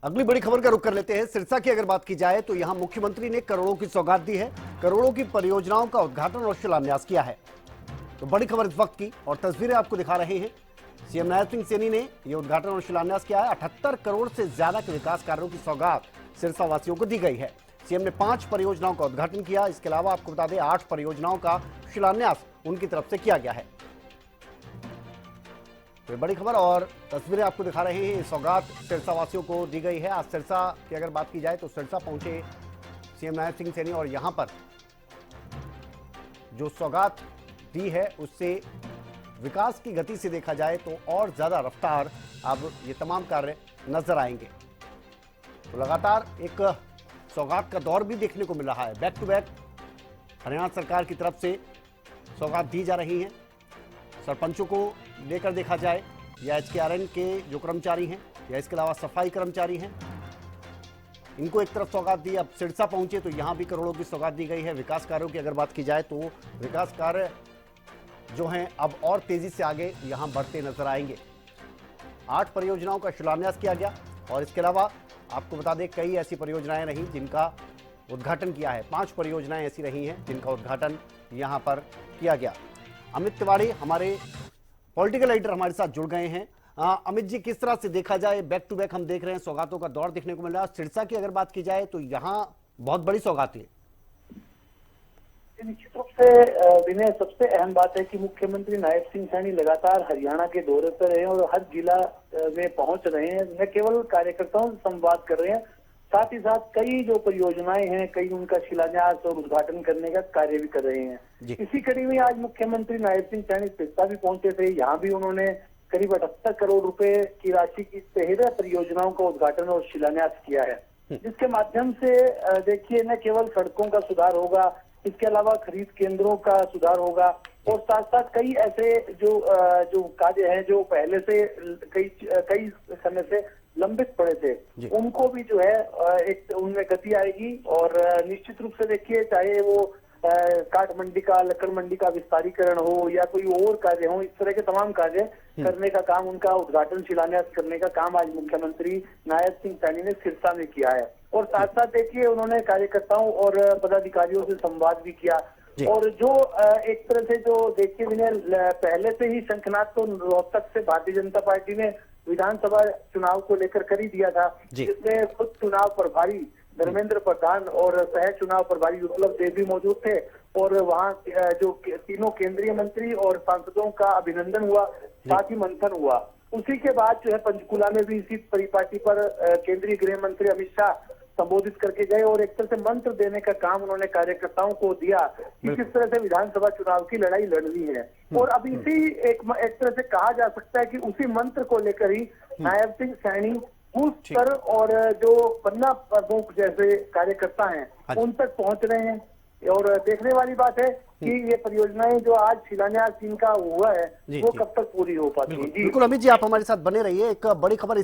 अगली बड़ी खबर का रुख कर लेते हैं। सिरसा की अगर बात की जाए तो यहां मुख्यमंत्री ने करोड़ों की सौगात दी है। करोड़ों की परियोजनाओं का उद्घाटन और शिलान्यास किया है। तो बड़ी खबर इस वक्त की और तस्वीरें आपको दिखा रहे हैं। सीएम नायब सिंह सैनी ने यह उद्घाटन और शिलान्यास किया है। 78 करोड़ से ज्यादा के विकास कार्यों की सौगात सिरसा वासियों को दी गई है। सीएम ने 5 परियोजनाओं का उद्घाटन किया। इसके अलावा आपको बता दें 8 परियोजनाओं का शिलान्यास उनकी तरफ से किया गया है। तो बड़ी खबर और तस्वीरें आपको दिखा रहे हैं। सौगात सिरसा वासियों को दी गई है। आज सिरसा की अगर बात की जाए तो सिरसा पहुंचे सीएम नायब सिंह सैनी और यहां पर जो सौगात दी है उससे विकास की गति से देखा जाए तो और ज्यादा रफ्तार अब ये तमाम कार्य नजर आएंगे। तो लगातार एक सौगात का दौर भी देखने को मिल रहा है। बैक टू बैक हरियाणा सरकार की तरफ से सौगात दी जा रही हैं। सरपंचों को लेकर देखा जाए या HKRN के जो कर्मचारी हैं या इसके अलावा सफाई कर्मचारी हैं, इनको एक तरफ सौगात दी। अब सिरसा पहुंचे तो यहां भी करोड़ों की सौगात दी गई है। विकास कार्यों की अगर बात की जाए तो विकास कार्य जो हैं अब और तेजी से आगे यहां बढ़ते नजर आएंगे। 8 परियोजनाओं का शिलान्यास किया गया और इसके अलावा आपको बता दें कई ऐसी परियोजनाएं रही जिनका उद्घाटन किया है। 5 परियोजनाएं ऐसी रही हैं जिनका उद्घाटन यहां पर किया गया। अमित तिवारी हमारे पॉलिटिकल एडिटर हमारे साथ जुड़ गए हैं। अमित जी, किस तरह से देखा जाए, बैक टू बैक हम देख रहे हैं सौगातों का दौर देखने को मिल रहा है। सिरसा की अगर बात की जाए तो यहाँ बहुत बड़ी सौगात है। निश्चित रूप से विनय, सबसे अहम बात है कि मुख्यमंत्री नायब सिंह सैनी लगातार हरियाणा के दौरे पर रहे हैं और हर जिला में पहुंच रहे हैं। न केवल कार्यकर्ताओं से संवाद कर रहे हैं, साथ ही साथ कई जो परियोजनाएं हैं, कई उनका शिलान्यास और उद्घाटन करने का कार्य भी कर रहे हैं। इसी कड़ी में आज मुख्यमंत्री नायब सिंह सैनी सिरसा भी पहुंचे थे। यहाँ भी उन्होंने करीब 78 करोड़ रुपए की राशि की 13 परियोजनाओं का उद्घाटन और शिलान्यास किया है, जिसके माध्यम से देखिए न केवल सड़कों का सुधार होगा, इसके अलावा खरीद केंद्रों का सुधार होगा और साथ साथ कई ऐसे जो कार्य हैं जो पहले से कई समय से लंबित पड़े थे, उनको भी जो है एक उनमें गति आएगी। और निश्चित रूप से देखिए, चाहे वो काठ मंडी का, लकड़ मंडी का विस्तारीकरण हो या कोई और कार्य हो, इस तरह के तमाम कार्य करने का काम, उनका उद्घाटन शिलान्यास करने का काम आज मुख्यमंत्री नायब सिंह सैनी ने सिरसा में किया है। और साथ साथ देखिए उन्होंने कार्यकर्ताओं और पदाधिकारियों से संवाद भी किया। और जो एक तरह से जो देखिए पहले से ही शंखनाद तो रोहतक से भारतीय जनता पार्टी ने विधानसभा चुनाव को लेकर कर ही दिया था, जिसमें खुद चुनाव प्रभारी धर्मेंद्र प्रधान और सह चुनाव प्रभारी विप्लव देव भी मौजूद थे। और वहाँ जो तीनों केंद्रीय मंत्री और सांसदों का अभिनंदन हुआ, साथ ही मंथन हुआ। उसी के बाद जो है पंचकुला में भी इसी परिपाटी पर केंद्रीय गृह मंत्री अमित शाह संबोधित करके गए और एक तरह से मंत्र देने का काम उन्होंने कार्यकर्ताओं को दिया कि किस तरह से विधानसभा चुनाव की लड़ाई लड़नी है। और अब इसी एक तरह से कहा जा सकता है कि उसी मंत्र को लेकर ही नायब सिंह सैनी बूथ स्तर और जो पन्ना प्रमुख जैसे कार्यकर्ता हैं उन तक पहुंच रहे हैं। और देखने वाली बात है कि ये परियोजनाएं जो आज शिलान्यास इनका हुआ है वो कब तक पूरी हो पाती है। बिल्कुल अमित जी, आप हमारे साथ बने रहिए। एक बड़ी खबर